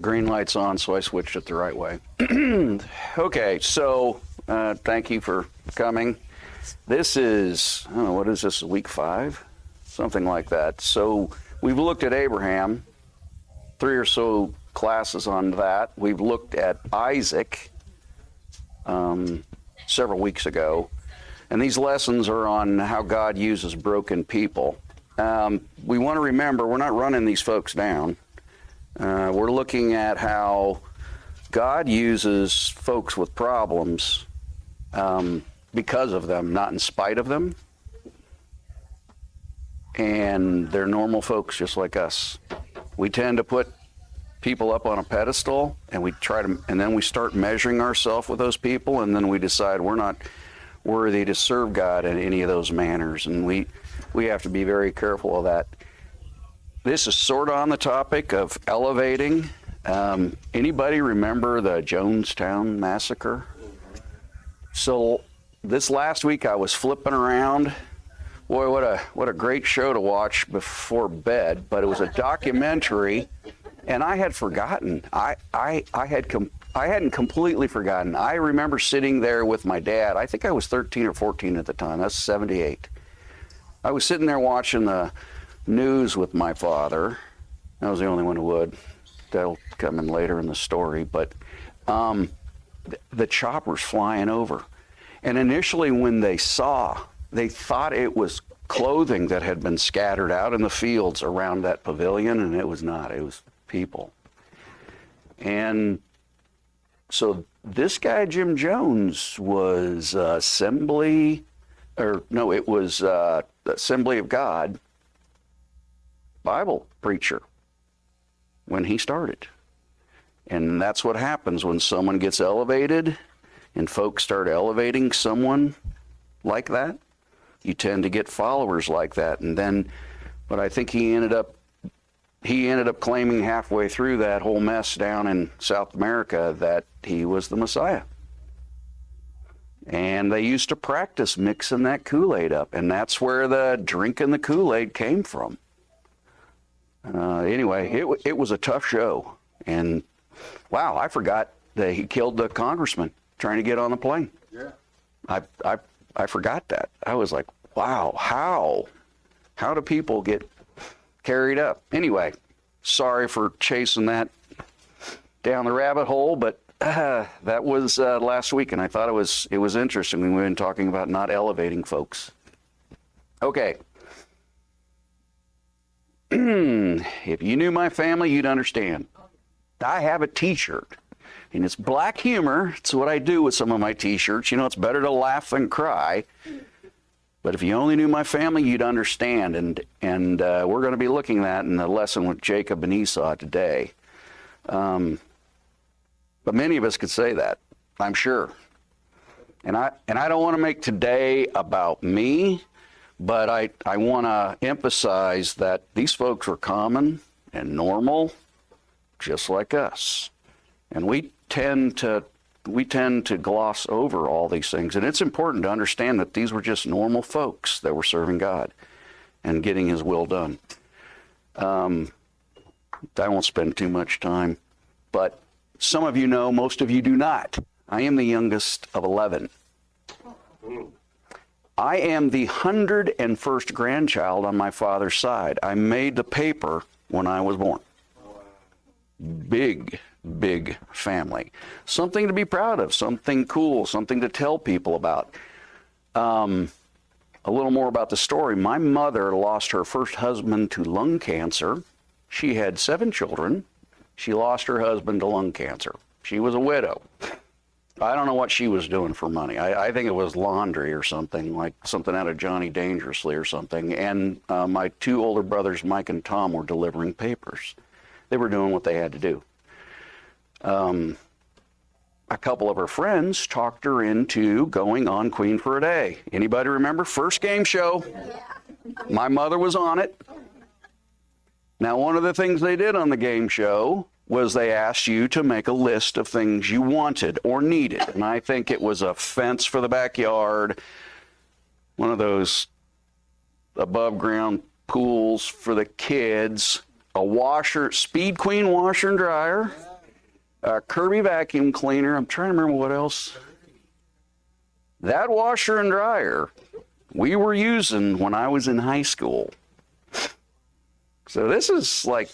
Green light's on, so I switched it the right way. Okay, so thank you for coming. This is, I don't know, what is this, week 5? Something like that. So we've looked at Abraham, 3 or so classes on that. We've looked at Isaac several weeks ago. And these lessons are on how God uses broken people. We want to remember, we're not running these folks down. We're looking at how God uses folks with problems because of them, not in spite of them. And they're normal folks just like us. We tend to put people up on a pedestal, and then we start measuring ourselves with those people, and then we decide we're not worthy to serve God in any of those manners, and we have to be very careful of that. This is sort of on the topic of elevating. Anybody remember the Jonestown Massacre? So this last week I was flipping around. Boy, what a great show to watch before bed, but it was a documentary, and I had forgotten. I hadn't completely forgotten. I remember sitting there with my dad. I think I was 13 or 14 at the time. That's 78. I was sitting there watching the news with my father. I was the only one who would. That'll come in later in the story. But the choppers flying over. And initially when they thought it was clothing that had been scattered out in the fields around that pavilion, and it was not. It was people. And so this guy, Jim Jones, was Assembly of God Bible preacher when he started. And that's what happens when someone gets elevated and folks start elevating someone like that. You tend to get followers like that. And then, but I think he ended up claiming halfway through that whole mess down in South America that he was the Messiah. And they used to practice mixing that Kool-Aid up, and that's where the drinking the Kool-Aid came from. Anyway, it was a tough show. And wow, I forgot that he killed the congressman trying to get on the plane. Yeah. I forgot that. I was like, wow, how do people get carried up? Anyway, sorry for chasing that down the rabbit hole, but that was last week, and I thought it was interesting. We've been talking about not elevating folks. Okay. If you knew my family, you'd understand. I have a t-shirt, and it's black humor. It's what I do with some of my t-shirts. You know, it's better to laugh than cry. But if you only knew my family, you'd understand. And we're going to be looking at that in the lesson with Jacob and Esau today. But many of us could say that, I'm sure. And I don't want to make today about me, but I want to emphasize that these folks are common and normal, just like us. And we tend to gloss over all these things. And it's important to understand that these were just normal folks that were serving God and getting his will done. I won't spend too much time, but some of you know, most of you do not. I am the youngest of 11. I am the 101st grandchild on my father's side. I made the paper when I was born. Big family. Something to be proud of, something cool, something to tell people about. A little more about the story. My mother lost her first husband to lung cancer. She had 7 children. She lost her husband to lung cancer. She was a widow. I don't know what she was doing for money. I think it was laundry or something, like something out of Johnny Dangerously or something. And my 2 older brothers, Mike and Tom, were delivering papers. They were doing what they had to do. A couple of her friends talked her into going on Queen for a Day. Anybody remember? First game show. My mother was on it. Now, one of the things they did on the game show was they asked you to make a list of things you wanted or needed. And I think it was a fence for the backyard, one of those above ground pools for the kids, a washer, Speed Queen washer and dryer. Kirby vacuum cleaner. I'm trying to remember what else. That washer and dryer we were using when I was in high school. So this is like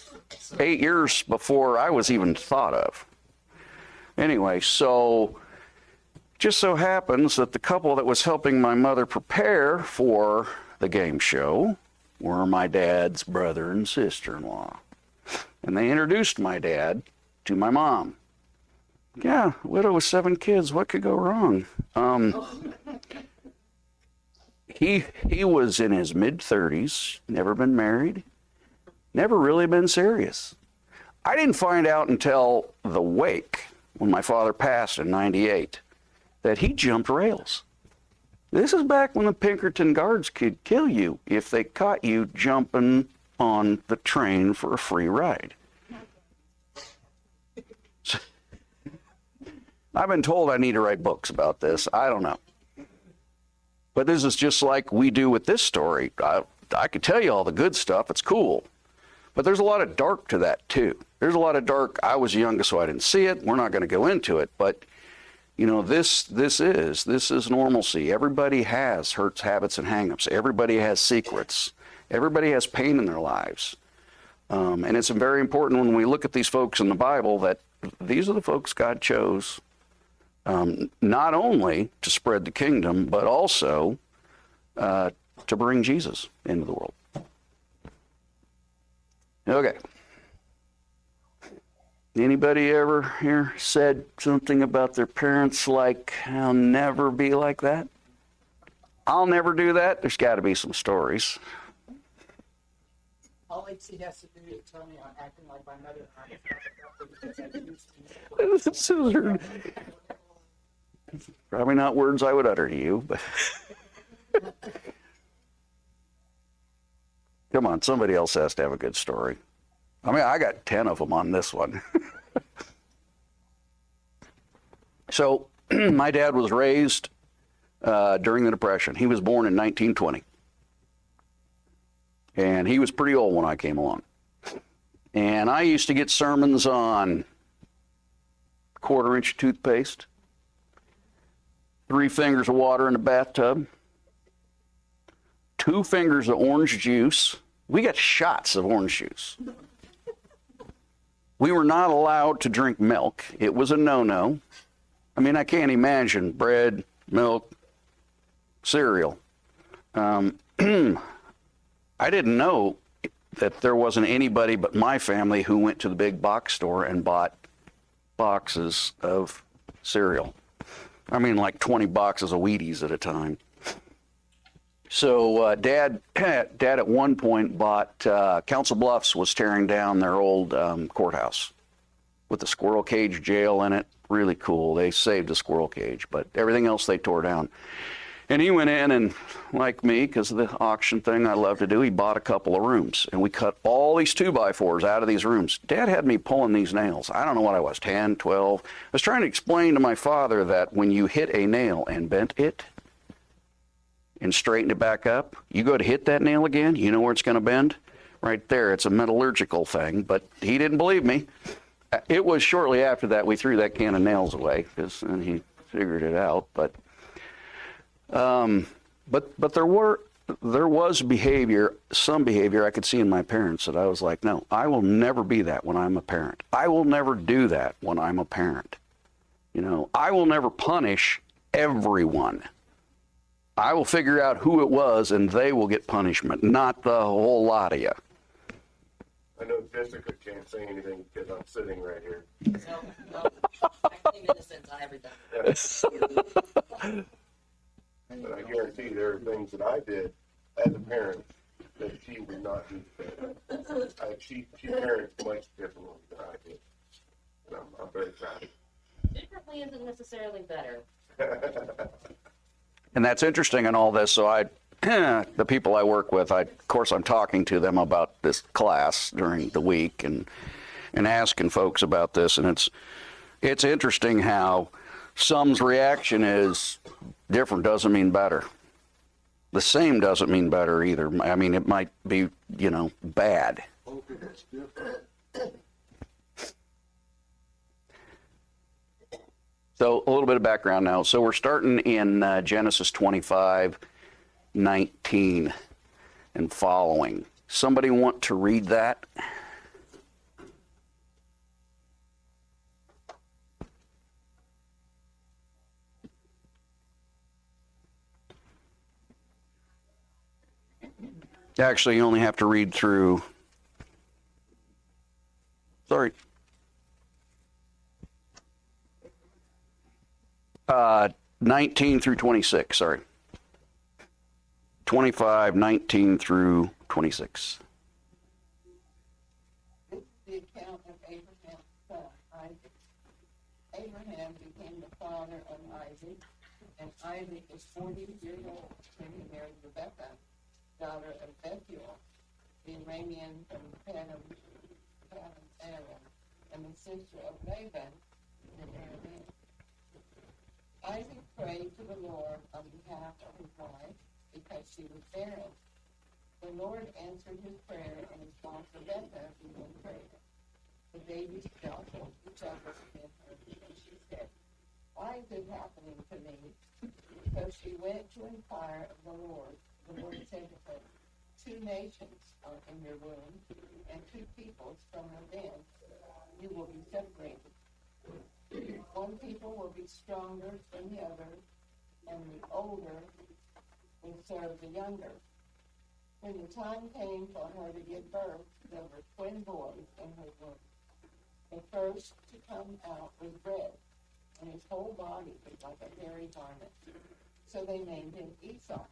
8 years before I was even thought of. Anyway, so just so happens that the couple that was helping my mother prepare for the game show were my dad's brother and sister-in-law. And they introduced my dad to my mom. Yeah, widow with 7 kids, what could go wrong? He was in his mid-30s, never been married, never really been serious. I didn't find out until the wake, when my father passed in '98, that he jumped rails. This is back when the Pinkerton guards could kill you if they caught you jumping on the train for a free ride. I've been told I need to write books about this. I don't know. But this is just like we do with this story. I could tell you all the good stuff. It's cool. But there's a lot of dark to that, too. There's a lot of dark. I was youngest, so I didn't see it. We're not going to go into it. But, you know, this is normalcy. Everybody has hurts, habits, and hang-ups. Everybody has secrets. Everybody has pain in their lives. And it's very important when we look at these folks in the Bible that these are the folks God chose. Not only to spread the kingdom, but also to bring Jesus into the world. Okay. Anybody ever here said something about their parents like, I'll never be like that? I'll never do that? There's got to be some stories. All HC has to do is tell me I'm acting like my mother. Probably not words I would utter to you, but come on, somebody else has to have a good story. I mean, I got 10 of them on this one. So, my dad was raised during the Depression. He was born in 1920. And he was pretty old when I came along. And I used to get sermons on 1/4-inch toothpaste, 3 fingers of water in the bathtub, 2 fingers of orange juice. We got shots of orange juice. We were not allowed to drink milk. It was a no-no. I mean, I can't imagine bread, milk, cereal. I didn't know that there wasn't anybody but my family who went to the big box store and bought boxes of cereal. I mean, like 20 boxes of Wheaties at a time. So Dad at one point bought, Council Bluffs was tearing down their old courthouse with the squirrel cage jail in it. Really cool. They saved the squirrel cage, but everything else they tore down. And he went in and, like me, because of the auction thing I love to do, he bought a couple of rooms. And we cut all these 2x4s out of these rooms. Dad had me pulling these nails. I don't know what I was, 10, 12. I was trying to explain to my father that when you hit a nail and bent it and straightened it back up, you go to hit that nail again, you know where it's going to bend? Right there. It's a metallurgical thing, but he didn't believe me. It was shortly after that we threw that can of nails away, and he figured it out, but there was behavior, some behavior I could see in my parents that I was like, no, I will never be that when I'm a parent. I will never do that when I'm a parent. You know, I will never punish everyone. I will figure out who it was and they will get punishment, not the whole lot of you. I know Jessica can't say anything because I'm sitting right here. No. I claim innocence on everything. But I guarantee there are things that I did as a parent that she would not do today. She parents much differently than I did. And I'm very proud of it. Differently isn't necessarily better. And that's interesting in all this. So the people I work with, of course, I'm talking to them about this class during the week and asking folks about this. And it's interesting how some's reaction is different doesn't mean better. The same doesn't mean better either. I mean, it might be, bad. So a little bit of background now. So we're starting in Genesis 25:19 and following. Somebody want to read that? Actually, you only have to read through, sorry, 19 through 26, sorry. 25:19 through 26. This is the account of Abraham's son, Isaac. Abraham became the father of Isaac, and Isaac was 40 years old when he married Rebekah, daughter of Bethuel, the Aramean from Padan Aram, and the sister of Laban, the Aramean. Isaac prayed to the Lord on behalf of his wife because she was barren. The Lord answered his prayer, and his wife Rebekah began praying. The baby chuckled in her, and she said, "Why is this happening to me?" So she went to inquire of the Lord. The Lord said to her, "Two nations are in your womb, and two peoples from within you will be separated. One people will be stronger than the other, and the older will serve the younger." When the time came for her to give birth, there were twin boys in her womb. The first to come out was red, and his whole body was like a hairy garment. So they named him Esau.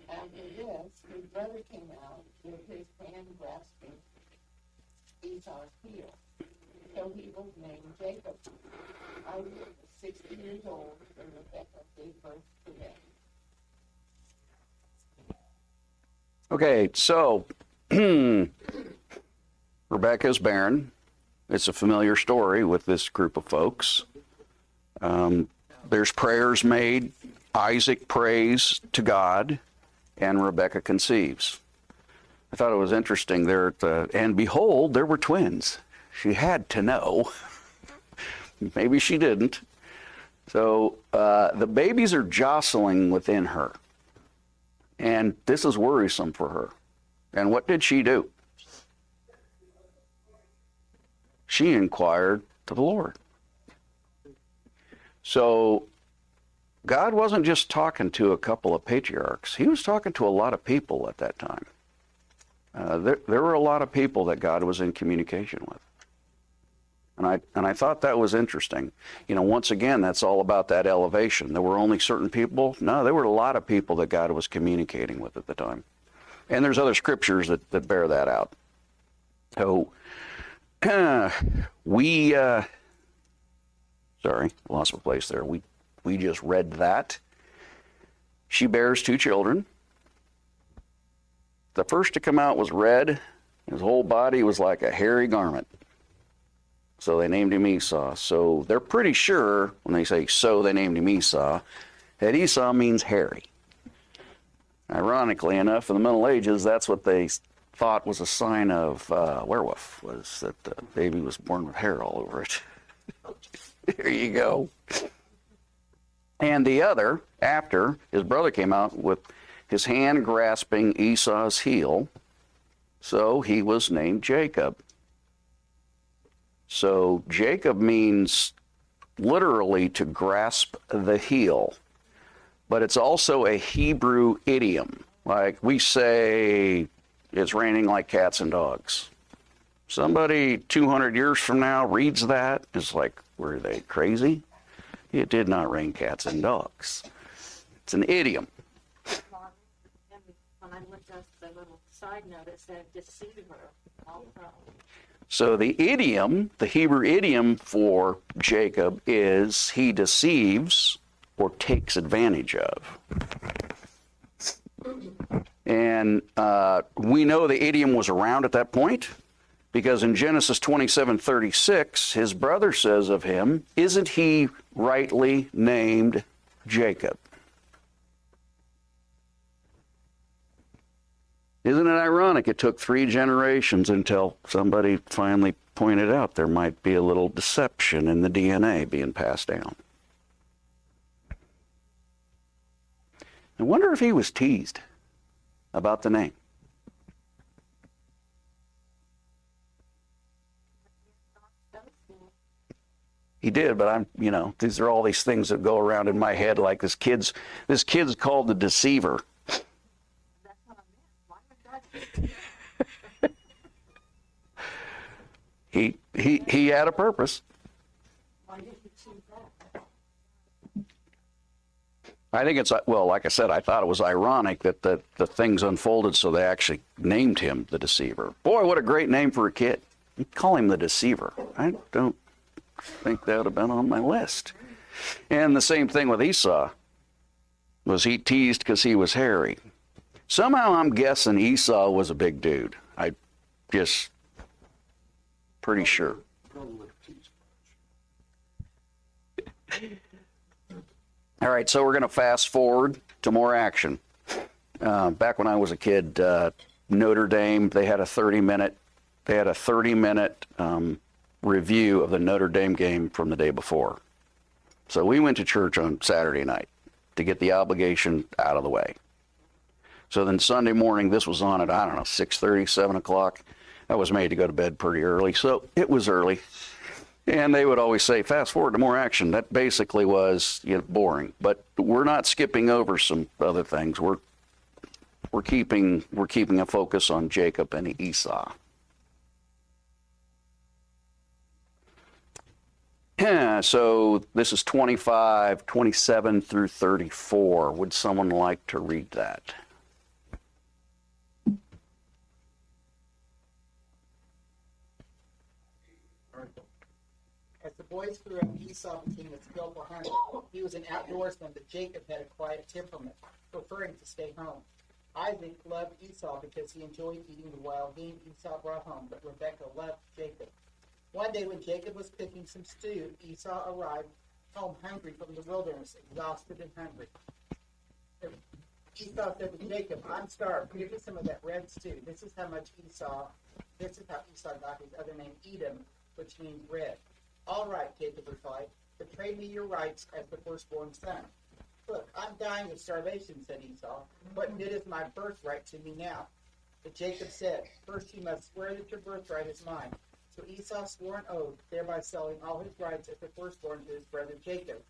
After this, his brother came out with his hand grasping Esau's heel. So he was named Jacob. Isaac was 60 years old when Rebekah gave birth to them. Okay, so Rebekah's barren. It's a familiar story with this group of folks. There's prayers made. Isaac prays to God, and Rebekah conceives. I thought it was interesting there. And behold, there were twins. She had to know. Maybe she didn't. So the babies are jostling within her. And this is worrisome for her. And what did she do? She inquired to the Lord. So God wasn't just talking to a couple of patriarchs. He was talking to a lot of people at that time. There were a lot of people that God was in communication with. And I thought that was interesting. You know, once again, that's all about that elevation. There were only certain people. No, there were a lot of people that God was communicating with at the time. And there's other scriptures that bear that out. So sorry, lost my place there. We just read that. She bears two children. The first to come out was red. His whole body was like a hairy garment. So they named him Esau. So they're pretty sure, when they say so they named him Esau, that Esau means hairy. Ironically enough, in the Middle Ages, that's what they thought was a sign of werewolf, was that the baby was born with hair all over it. There you go. And the other, after his brother came out with his hand grasping Esau's heel, so he was named Jacob. So Jacob means literally to grasp the heel, but it's also a Hebrew idiom. Like we say, it's raining like cats and dogs. Somebody 200 years from now reads that, it's like, were they crazy? It did not rain cats and dogs. It's an idiom. And when I looked up the little side note, it said deceiver all the time. So the idiom, the Hebrew idiom for Jacob is he deceives or takes advantage of. And we know the idiom was around at that point because in Genesis 27:36, his brother says of him, "Isn't he rightly named Jacob?" Isn't it ironic? It took 3 generations until somebody finally pointed out there might be a little deception in the DNA being passed down. I wonder if he was teased about the name. He did, but these are all these things that go around in my head, like this kid's called the Deceiver. That's what I meant. Why would God? He had a purpose. Why did he choose that? I think it's, well, like I said, I thought it was ironic that the things unfolded so they actually named him the Deceiver. Boy, what a great name for a kid. You call him the Deceiver. I don't think that would have been on my list. And the same thing with Esau. Was he teased because he was hairy? Somehow I'm guessing Esau was a big dude. I just pretty sure. All right, so we're going to fast forward to more action. Back when I was a kid, Notre Dame, they had a 30-minute review of the Notre Dame game from the day before. So we went to church on Saturday night to get the obligation out of the way. So then Sunday morning, this was on at, 6:30, 7 o'clock. I was made to go to bed pretty early, so it was early. And they would always say, fast forward to more action. That basically was boring. But we're not skipping over some other things. We're keeping a focus on Jacob and Esau. Yeah, so this is 25, 27 through 34. Would someone like to read that? As the boys grew up, Esau became a skillful hunter. He was an outdoorsman, but Jacob had a quiet temperament, preferring to stay home. Isaac loved Esau because he enjoyed eating the wild game Esau brought home, but Rebekah loved Jacob. One day when Jacob was cooking some stew, Esau arrived home hungry from the wilderness, exhausted and hungry. Esau said to Jacob, I'm starved. Give me some of that red stew. This is how Esau got his other name, Edom, which means red. All right, Jacob replied, but trade me your rights as the firstborn son. Look, I'm dying of starvation, said Esau. What good is my birthright to me now? But Jacob said, first you must swear that your birthright is mine. So Esau swore an oath, thereby selling all his rights as the firstborn to his brother Jacob.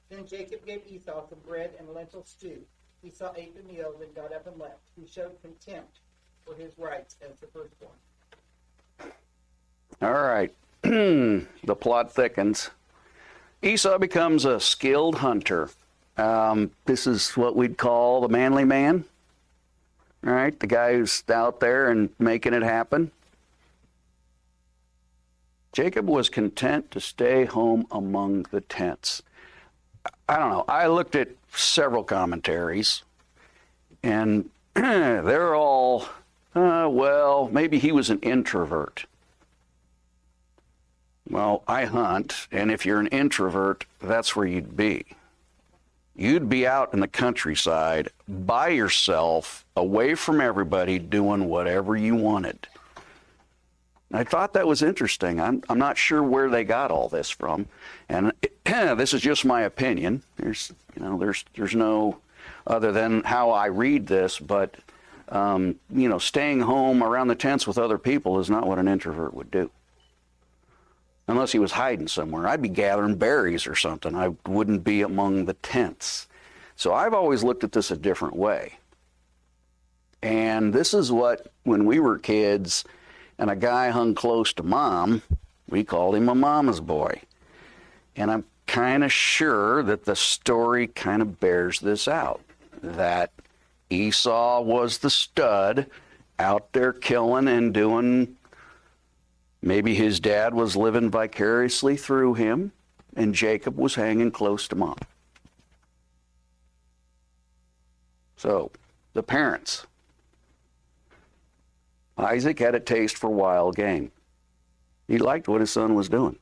Then Jacob gave Esau some bread and lentil stew. Esau ate the meal, then got up and left. He showed contempt for his rights as the firstborn. All right. The plot thickens. Esau becomes a skilled hunter. This is what we'd call the manly man. All right, the guy who's out there and making it happen. Jacob was content to stay home among the tents. I don't know. I looked at several commentaries, and they're all, well, maybe he was an introvert. Well, I hunt, and if you're an introvert, that's where you'd be. You'd be out in the countryside by yourself, away from everybody, doing whatever you wanted. I thought that was interesting. I'm not sure where they got all this from, and this is just my opinion. There's no other than how I read this, but staying home around the tents with other people is not what an introvert would do. Unless he was hiding somewhere. I'd be gathering berries or something. I wouldn't be among the tents. So I've always looked at this a different way. And this is what, when we were kids and a guy hung close to mom, we called him a mama's boy. And I'm kind of sure that the story kind of bears this out, that Esau was the stud out there killing and doing. Maybe his dad was living vicariously through him, and Jacob was hanging close to mom. So, the parents. Isaac had a taste for wild game. He liked what his son was doing.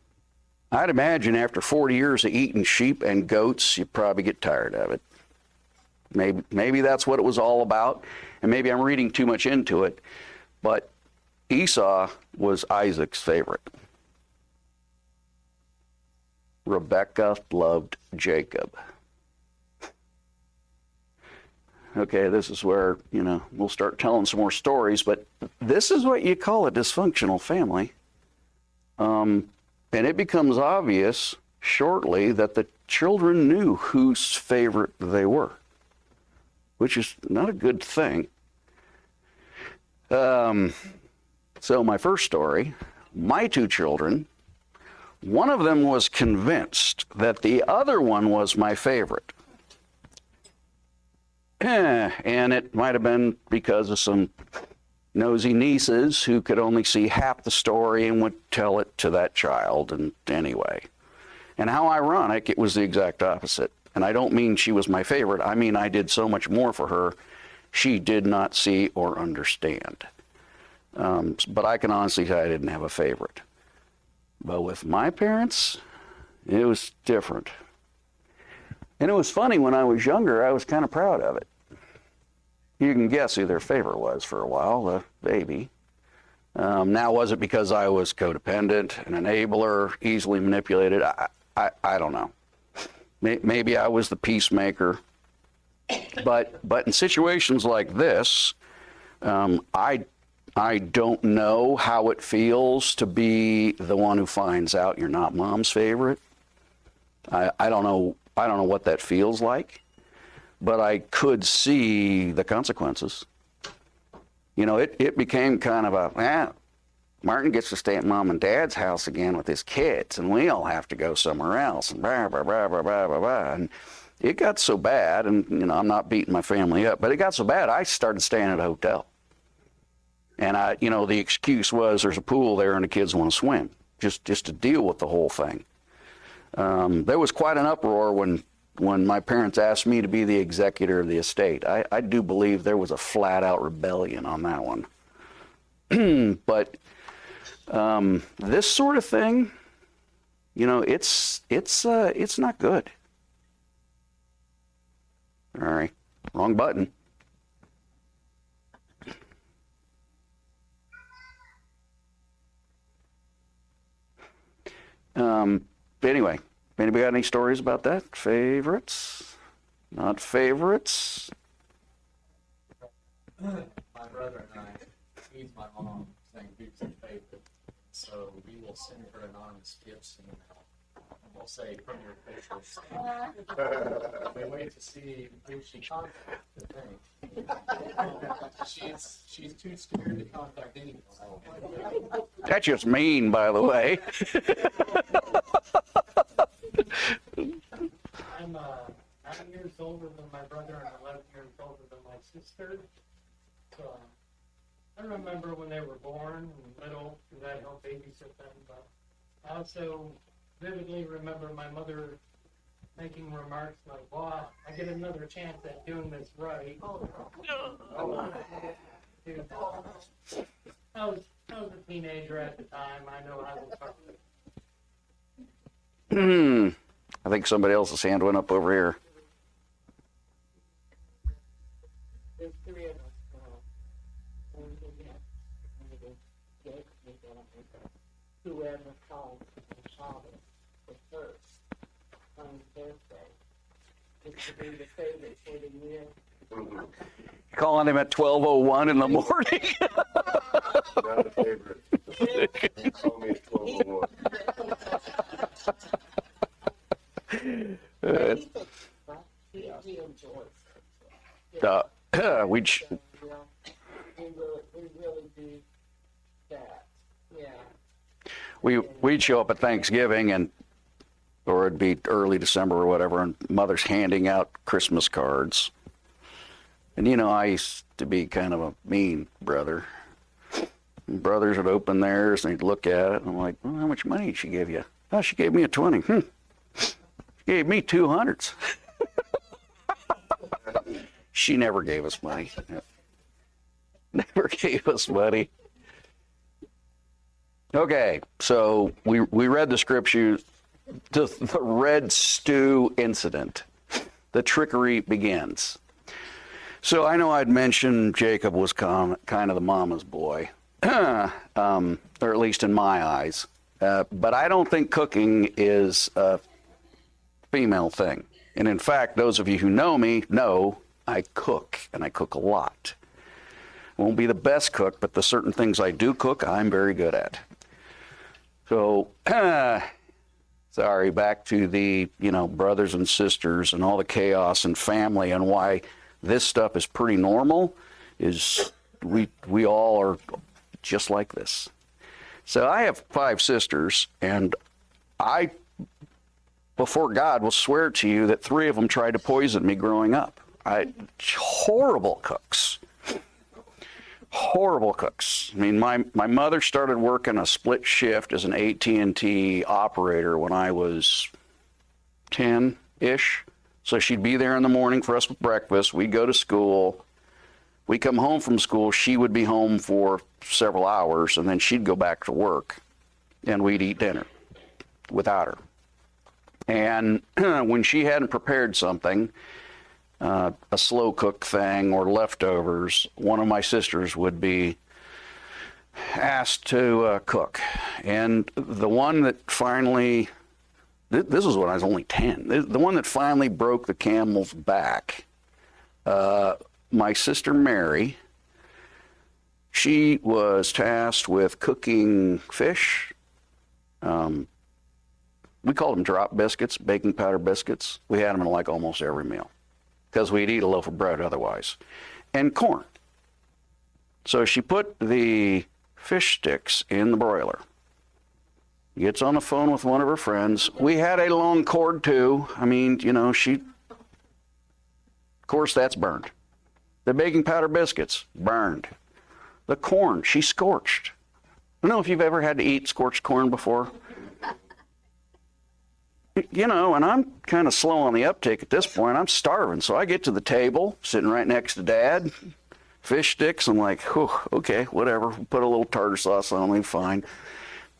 I'd imagine after 40 years of eating sheep and goats, you'd probably get tired of it. Maybe that's what it was all about, and maybe I'm reading too much into it, but Esau was Isaac's favorite. Rebekah loved Jacob. okay, this is where, we'll start telling some more stories, but this is what you call a dysfunctional family. And it becomes obvious shortly that the children knew whose favorite they were, which is not a good thing. So my first story, my two children, one of them was convinced that the other one was my favorite. And it might have been because of some nosy nieces who could only see half the story and would tell it to that child. And anyway, and how ironic, it was the exact opposite. And I don't mean she was my favorite. I mean, I did so much more for her, she did not see or understand. But I can honestly say I didn't have a favorite. But with my parents, it was different. And it was funny, when I was younger, I was kind of proud of it. You can guess who their favorite was for a while, the baby. Now, was it because I was codependent, an enabler, easily manipulated? I don't know. Maybe I was the peacemaker. But in situations like this, I don't know how it feels to be the one who finds out you're not mom's favorite. I don't know what that feels like, but I could see the consequences. It became kind of Martin gets to stay at mom and dad's house again with his kids, and we all have to go somewhere else, and blah, blah, blah, blah, blah, blah, blah. And it got so bad, and, I'm not beating my family up, but it got so bad, I started staying at a hotel. And the excuse was there's a pool there and the kids want to swim, just to deal with the whole thing. There was quite an uproar when my parents asked me to be the executor of the estate. I do believe there was a flat-out rebellion on that one. But this sort of thing, it's not good. All right, wrong button. Anyway, anybody got any stories about that? Favorites? Not favorites? My brother and I, he's my mom, saying who's his favorite. So we will send her anonymous gifts in the mail. And we'll say, from your pictures. We wait to see who she contacts, I think. She's too scared to contact anyone. That's just mean, by the way. I'm 9 years older than my brother and 11 years older than my sister. So I remember when they were born and little, because I helped babysit them. But I also vividly remember my mother making remarks like, "Wow, I get another chance at doing this right." Dude, I was a teenager at the time. I know I was hard. I think somebody else's hand went up over here. There's three of us. And we have whoever calls the father the first on his birthday is to be the favorite for the year. Calling him at 12:01 in the morning. Not a favorite. Call me at 12:01. He enjoys it. We really do that. Yeah. we'd show up at Thanksgiving or it'd be early December or whatever, and Mother's handing out Christmas cards. And I used to be kind of a mean brother. And brothers would open theirs and they'd look at it, and I'm like, well, how much money did she give you? Oh, she gave me a 20. She gave me 200s. She never gave us money. Never gave us money. Okay, so we read the scripture, the red stew incident. The trickery begins. So I know I'd mentioned Jacob was kind of the mama's boy, or at least in my eyes. But I don't think cooking is a female thing. And in fact, those of you who know me know I cook, and I cook a lot. Won't be the best cook, but the certain things I do cook, I'm very good at. So, sorry, back to the, brothers and sisters and all the chaos and family, and why this stuff is pretty normal is we all are just like this. So I have 5 sisters, and I, before God, will swear to you that 3 of them tried to poison me growing up. Horrible cooks. Horrible cooks. I mean, my mother started working a split shift as an AT&T operator when I was 10-ish. So she'd be there in the morning for us with breakfast. We'd go to school. We come home from school. She would be home for several hours, and then she'd go back to work, and we'd eat dinner without her. And when she hadn't prepared something, a slow cook thing or leftovers, one of my sisters would be asked to cook. And the one that finally, this was when I was only 10, the one that finally broke the camel's back, my sister Mary, she was tasked with cooking fish. We called them drop biscuits, baking powder biscuits. We had them in like almost every meal because we'd eat a loaf of bread otherwise, and corn. So she put the fish sticks in the broiler. Gets on the phone with one of her friends. We had a long cord too. I mean, of course that's burned. The baking powder biscuits, burned. The corn, she scorched. I don't know if you've ever had to eat scorched corn before. And I'm kind of slow on the uptake at this point. I'm starving. So I get to the table, sitting right next to Dad, fish sticks. I'm like, whew, okay, whatever. Put a little tartar sauce on them, fine.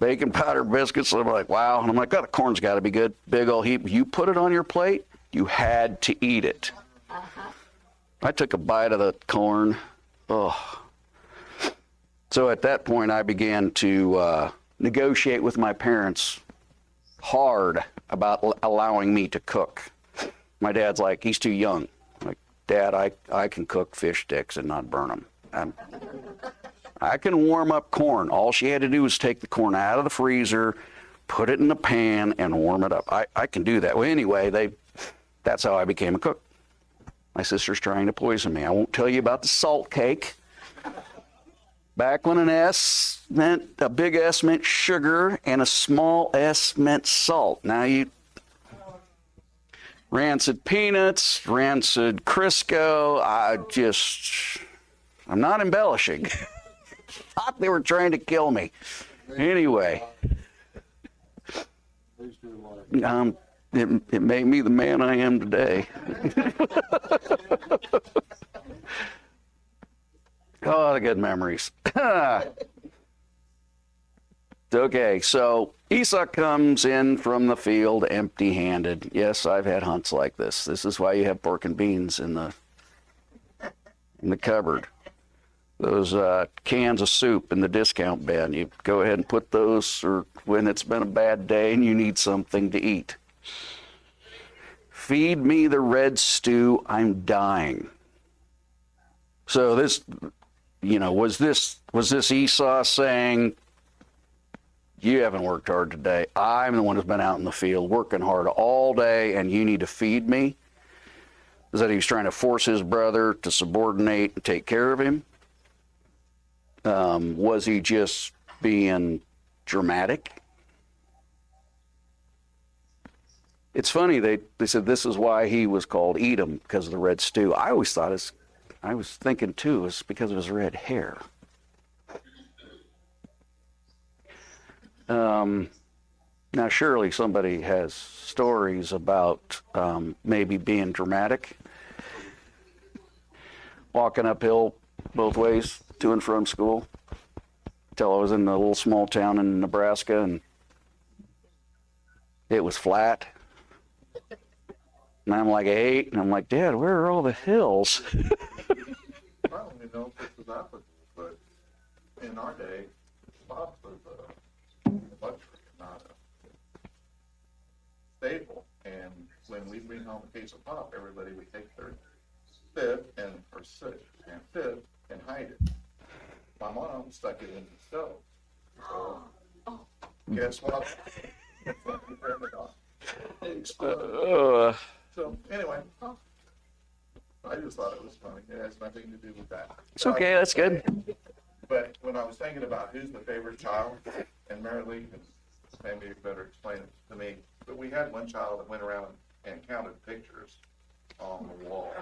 Bacon powder biscuits. I'm like, wow. And I'm like, oh, the corn's got to be good. Big old heap. You put it on your plate, you had to eat it. I took a bite of the corn. Oh. So at that point, I began to negotiate with my parents hard about allowing me to cook. My dad's like, he's too young. I'm like, Dad, I can cook fish sticks and not burn them. I can warm up corn. All she had to do was take the corn out of the freezer, put it in the pan, and warm it up. I can do that. Well, anyway, that's how I became a cook. My sister's trying to poison me. I won't tell you about the salt cake. Back when a big S meant sugar and a small s meant salt. Now rancid peanuts, rancid Crisco. I'm not embellishing. Thought they were trying to kill me. Anyway, it made me the man I am today. Oh, the good memories. Okay, so Esau comes in from the field empty-handed. Yes, I've had hunts like this. This is why you have pork and beans in the cupboard. Those cans of soup in the discount bin. You go ahead and put those, or when it's been a bad day and you need something to eat. Feed me the red stew, I'm dying. So this, was this Esau saying, you haven't worked hard today. I'm the one who's been out in the field working hard all day, and you need to feed me? Is that he was trying to force his brother to subordinate and take care of him? Was he just being dramatic? It's funny, they said this is why he was called Edom, because of the red stew. I always thought, I was thinking too, it's because of his red hair. Now, surely somebody has stories about maybe being dramatic, walking uphill both ways to and from school. Till I was in a little small town in Nebraska, and it was flat. And I'm like 8, and I'm like, Dad, where are all the hills? I don't even know if this is applicable, but in our day, pop was a luxury, not a staple. And when we bring home a case of pop, everybody would take 30. fifth and, or sixth, and fifth and hide it. My mom stuck it in the stove. So, guess what? It exploded. So, anyway, I just thought it was funny. It has nothing to do with that. It's okay, that's good. But when I was thinking about who's the favorite child, and Mary Lee can maybe better explain it to me, but we had one child that went around and counted pictures on the wall.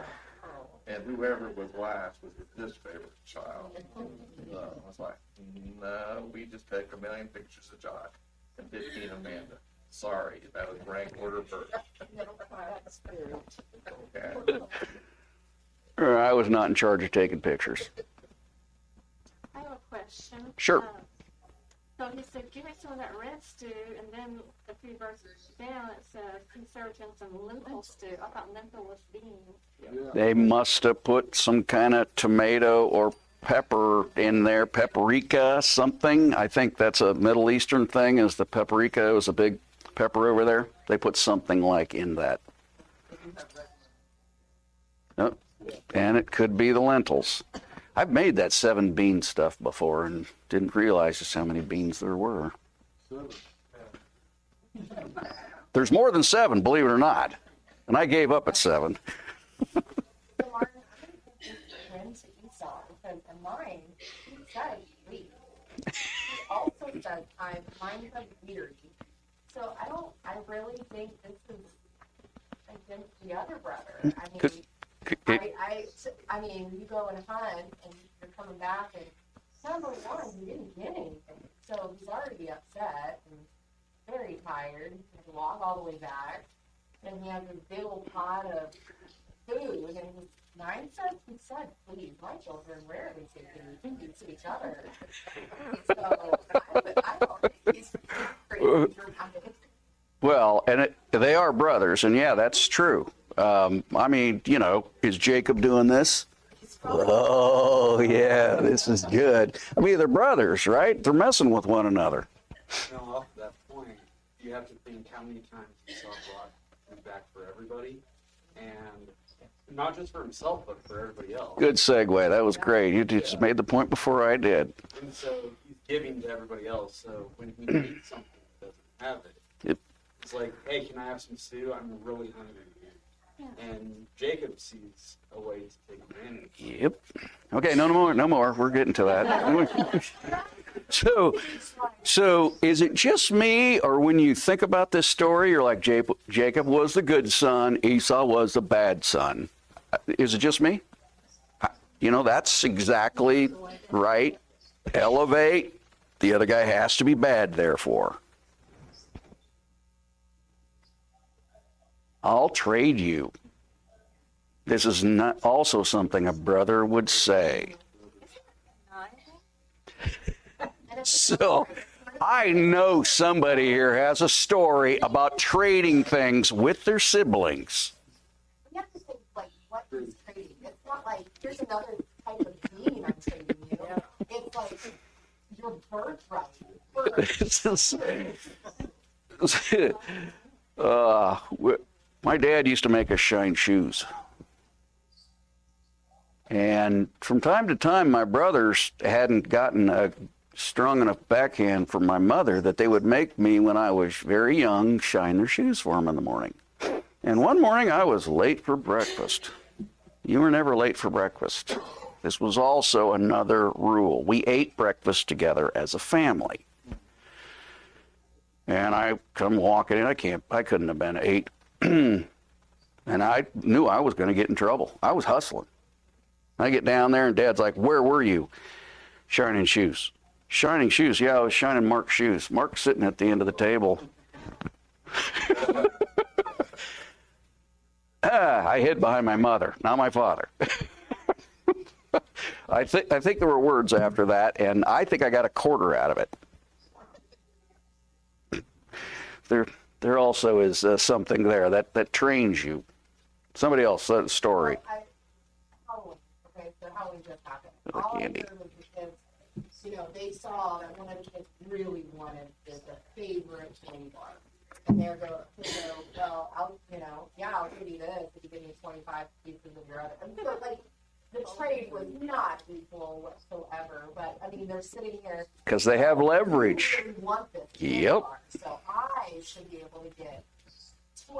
And whoever was last was his favorite child. I was like, no, we just picked 1,000,000 pictures of Josh and 15 Amanda. Sorry, that was rank order first. Okay. I was not in charge of taking pictures. I have a question. Sure. So he said, give me some of that red stew, and then a few verses down it says, he served him some lentil stew. I thought lentil was beans. They must have put some kind of tomato or pepper in there, paprika, something. I think that's a Middle Eastern thing, is the paprika is a big pepper over there. They put something like in that. Oh, and it could be the lentils. I've made that 7 bean stuff before and didn't realize just how many beans there were. There's more than 7, believe it or not. And I gave up at 7. So Martin, I'm going to give twins to Esau because in mine, he said leave. He also said mine said weird. So I really think this is against the other brother. I mean, you go and hunt and you're coming back and number one, he didn't get anything. So he's already upset and very tired. He had to walk all the way back. And he has this big old pot of food. And his mindset, he said, please, my children rarely say food to each other. So I don't think he's crazy dramatic. Well, and they are brothers, and yeah, that's true. I mean, you know, is Jacob doing this? Oh, yeah, this is good. I mean, they're brothers, right? They're messing with one another. Now, off that point, you have to think how many times Esau brought food back for everybody, and not just for himself, but for everybody else. Good segue. That was great. You just made the point before I did. And so he's giving to everybody else. So when he needs something, he doesn't have it. Yep. It's like, hey, can I have some stew? I'm really hungry. And Jacob sees a way to take advantage. Yep. Okay, no more. We're getting to that. So is it just me, or when you think about this story, you're like, Jacob was the good son, Esau was the bad son? Is it just me? You know, that's exactly right. Elevate. The other guy has to be bad, therefore. I'll trade you. This is not also something a brother would say. So, I know somebody here has a story about trading things with their siblings. You have to think, like, what he's trading. It's not like, here's another type of being I'm trading you. It's like your birthright. My dad used to make us shine shoes. And from time to time, my brothers hadn't gotten a strong enough backhand from my mother that they would make me, when I was very young, shine their shoes for them in the morning. And one morning, I was late for breakfast. You were never late for breakfast. This was also another rule. We ate breakfast together as a family. And I come walking in. I couldn't have been 8. And I knew I was going to get in trouble. I was hustling. I get down there, and Dad's like, where were you? Shining shoes. Shining shoes? Yeah, I was shining Mark's shoes. Mark's sitting at the end of the table. I hid behind my mother, not my father. I think there were words after that, and I think I got a quarter out of it. There also is something there that trains you. Somebody else, a story. Halloween. Okay, so Halloween just happened. Oh, All candy. I heard was the kids, they saw that one of the kids really wanted the favorite candy bar. And they're going, well, I'll give you this if you give me 25 pieces of your other. And so, like, it's not equal whatsoever, but, I mean, they're sitting here. Because they have leverage. Really want this. Yep. So I should be able to get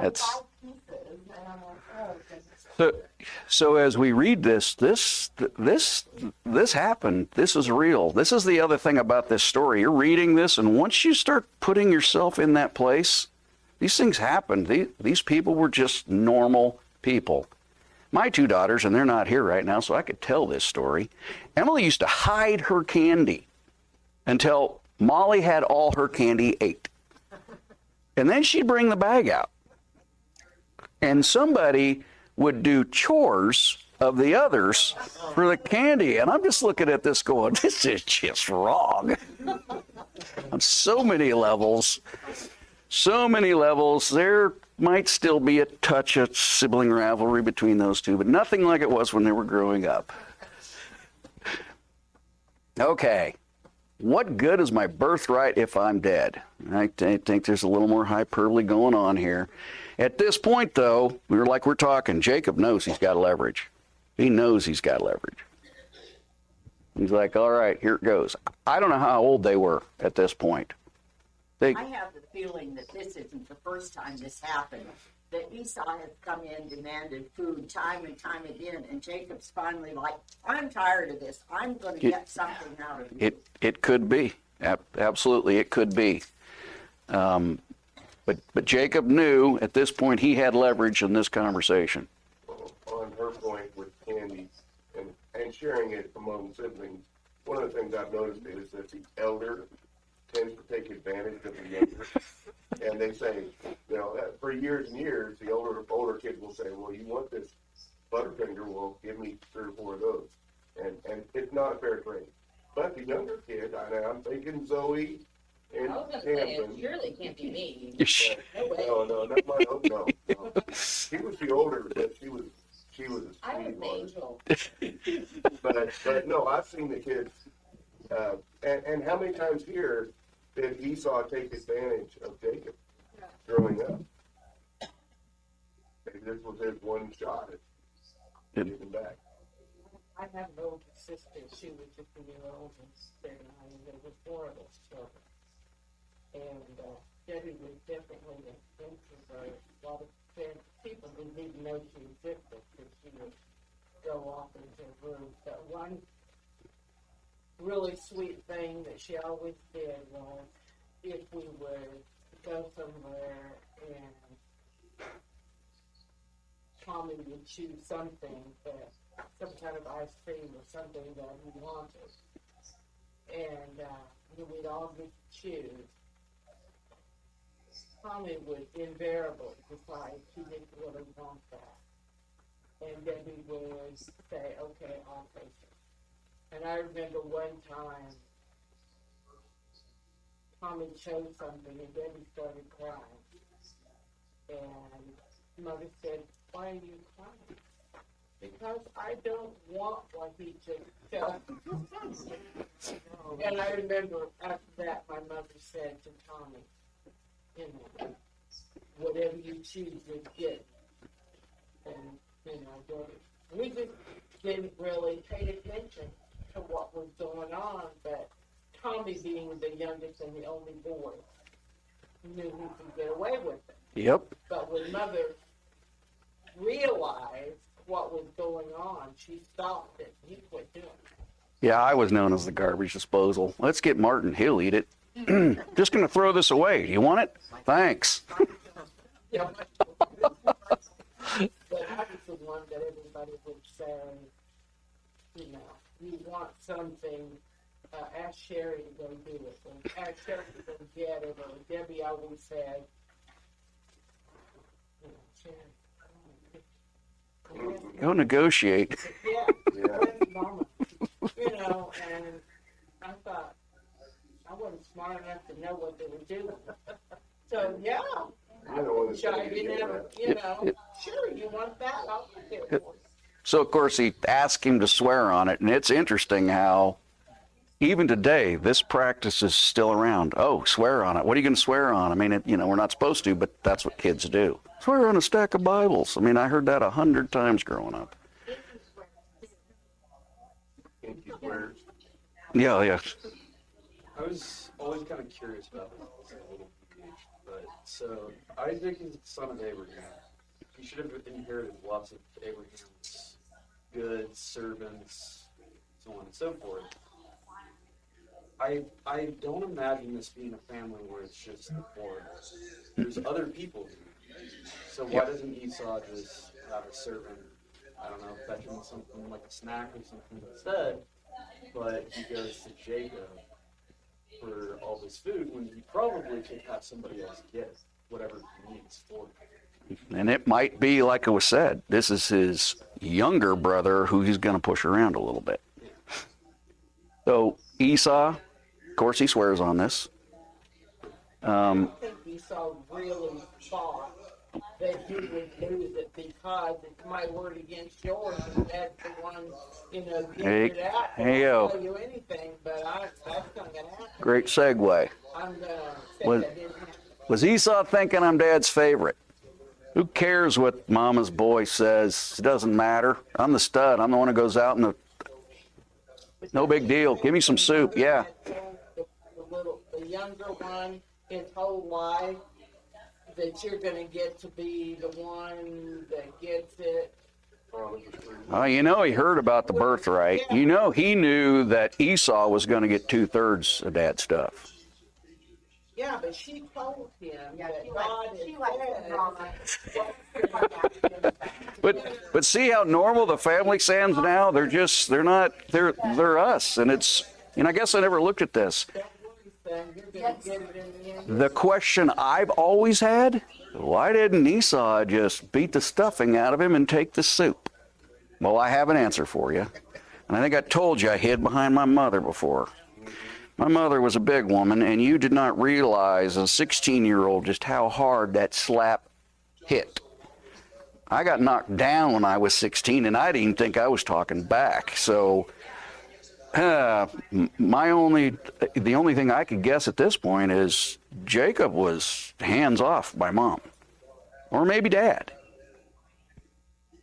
That's- 25 pieces, and I'm like, oh, goodness. So as we read this happened. This is real. This is the other thing about this story. You're reading this, and once you start putting yourself in that place, these things happened. These people were just normal people. My two daughters, and they're not here right now, so I could tell this story. Emily used to hide her candy until Molly had all her candy ate. And then she'd bring the bag out. And somebody would do chores of the others for the candy. And I'm just looking at this going, this is just wrong. On so many levels. There might still be a touch of sibling rivalry between those two, but nothing like it was when they were growing up. Okay. What good is my birthright if I'm dead? I think there's a little more hyperbole going on here. At this point, though, we're talking, Jacob knows he's got leverage. He knows he's got leverage. He's like, all right, here it goes. I don't know how old they were at this point. I have the feeling that this isn't the first time this happened. That Esau has come in, demanded food time and time again, and Jacob's finally like, I'm tired of this. I'm going to get something out of you. It could be. Absolutely, it could be. But Jacob knew at this point he had leverage in this conversation. On her point with candy and sharing it among siblings, one of the things I've noticed is that the elder tends to take advantage of the younger. And they say, for years and years, the older kids will say, well, you want this Butterfinger? Well, give me 3 or 4 of those. And it's not a fair trade. But the younger kid, I'm thinking Zoe and I was gonna say, it Hampton. surely can't be me. No, not my own, no. She was the older, but she was a I was an sweetheart. angel. But no, I've seen the kids, and how many times here did Esau take advantage of Jacob growing up? Maybe this was his one shot at getting back. I have an older sister, she was just a year older than I, and there was 4 of us children. And Debbie was definitely an introvert. A lot of people didn't even know she existed because she would go off into her room. But one really sweet thing that she always did was if we would go somewhere and Tommy would choose something that some kind of ice cream or something that he wanted, and we'd all get to choose. Tommy would invariably decide he didn't really want that, and then he would say, "Okay, I'll take it." And I remember one time Tommy chose something, and then he started crying, and Mother said, "Why are you crying?" "Because I don't want what he just chose." And I remember after that, my mother said to Tommy, whatever you choose, you get. And, we just didn't really pay attention to what was going on, but Tommy being the youngest and the only boy, knew he could get away with it. Yep. But when Mother realized what was going on, she stopped it. He quit doing it. Yeah, I was known as the garbage disposal. Let's get Martin. He'll eat it. Just going to throw this away. You want it? Thanks. Yeah. But I was the one that everybody would say, you want something, ask Sherry to go do it, or ask Sherry to go get it, or Debbie always said, Sherry, come on. Go negotiate. Yeah, Mama. And I thought, I wasn't smart enough to know what they were doing. So, yeah. Sure, you want that? I'll get it for you. So, of course, he asked him to swear on it. And it's interesting how, even today, this practice is still around. Oh, swear on it. What are you going to swear on? I mean, we're not supposed to, but that's what kids do. Swear on a stack of Bibles. I mean, I heard that 100 times growing up. where Yeah, yeah. I was always kind of curious about this as a little teenage, but so Isaac is the son of Abraham. He should have inherited lots of Abraham's goods, servants, so on and so forth. I don't imagine this being a family where it's just the four. There's other people here. So why doesn't Esau just have a servant, I don't know, fetch him something like a snack or something instead, but he goes to Jacob for all this food when he probably could have somebody else get whatever he needs for him. And it might be, like it was said, this is his younger brother who he's going to push around a little bit. So Esau, of course, he swears on this. I think Esau really thought that he would lose it because it's my word against yours, and that's the one, Hey, giving it out. hey, I'll yo. tell you anything, but that's not gonna happen. Great segue. I'm gonna say Was- that didn't happen. Was Esau thinking I'm Dad's favorite? Who cares what Mama's boy says? It doesn't matter. I'm the stud. I'm the one who goes out and no big deal. Give me some soup. Yeah. The younger one, his whole life, that you're gonna get to be the one that gets it. Oh, you know he heard about the birthright. You know he knew that Esau was going to get 2/3 of Dad's stuff. Yeah, but she told him Yeah, that she God likes, had she likes the said, drama. But see how normal the family stands now? They're us. And it's, I guess I never looked at this. that word thing, you're gonna get it in the end. The question I've always had, why didn't Esau just beat the stuffing out of him and take the soup? Well, I have an answer for you. And I think I told you I hid behind my mother before. My mother was a big woman, and you did not realize as a 16-year-old just how hard that slap hit. I got knocked down when I was 16, and I didn't even think I was talking back. So the only thing I could guess at this point is Jacob was hands off by Mom, or maybe Dad.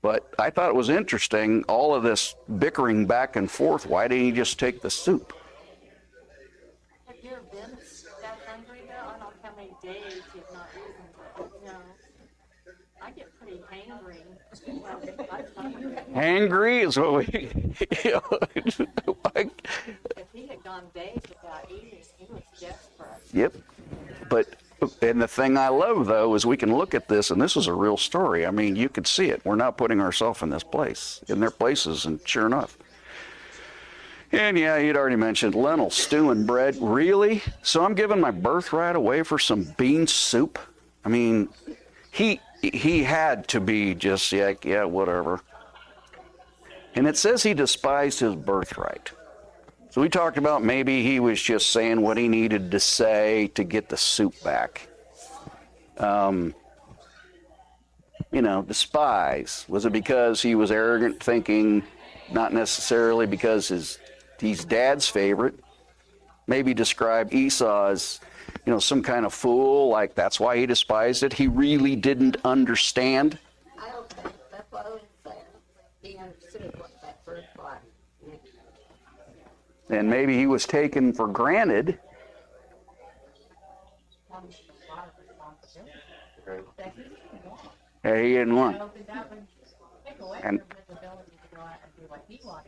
But I thought it was interesting, all of this bickering back and forth. Why didn't he just take the soup? Have you ever been that hungry though? I don't know how many days you've not eaten, but I get pretty hangry. Hangry is what we. If he had gone days without eating, he was desperate. Yep. And the thing I love, though, is we can look at this, and this is a real story. I mean, you could see it. We're not putting ourselves in this place, in their places, and sure enough. And yeah, you'd already mentioned lentil stew and bread. Really? So I'm giving my birthright away for some bean soup? I mean, he had to be just, yeah, whatever. And it says he despised his birthright. So we talked about maybe he was just saying what he needed to say to get the soup back. Despise. Was it because he was arrogant thinking, not necessarily because he's Dad's favorite? Maybe describe Esau as, some kind of fool, like that's why he despised it. He really didn't understand. I don't think that's what I was saying. He understood what that first was. And maybe he was taken for granted. Hey, he didn't want. And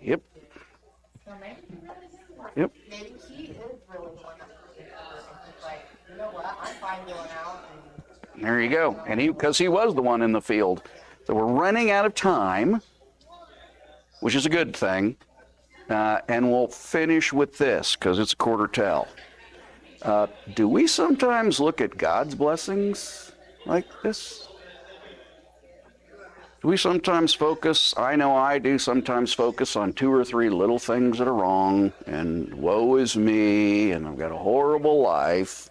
yep. Yep. Maybe he is really one of the people, and he's like, you know what, I'm fine going out and. There you go. And because he was the one in the field. So we're running out of time, which is a good thing. And we'll finish with this because it's a quarter tell. Do we sometimes look at God's blessings like this? Do we sometimes focus, I know I do sometimes focus on 2 or 3 little things that are wrong, and woe is me, and I've got a horrible life,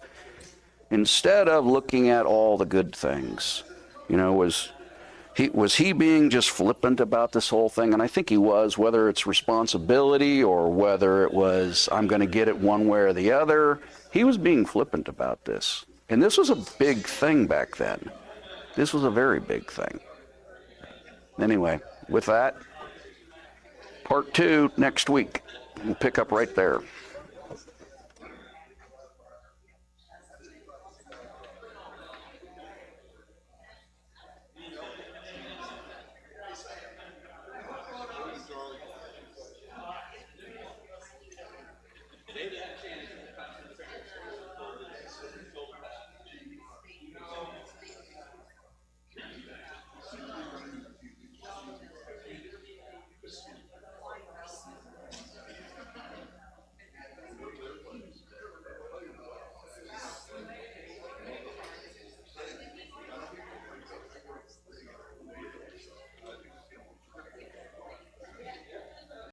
instead of looking at all the good things? Was he being just flippant about this whole thing? And I think he was, whether it's responsibility or whether it was, I'm going to get it one way or the other. He was being flippant about this. And this was a big thing back then. This was a very big thing. Anyway, with that, part 2 next week. and pick up right there.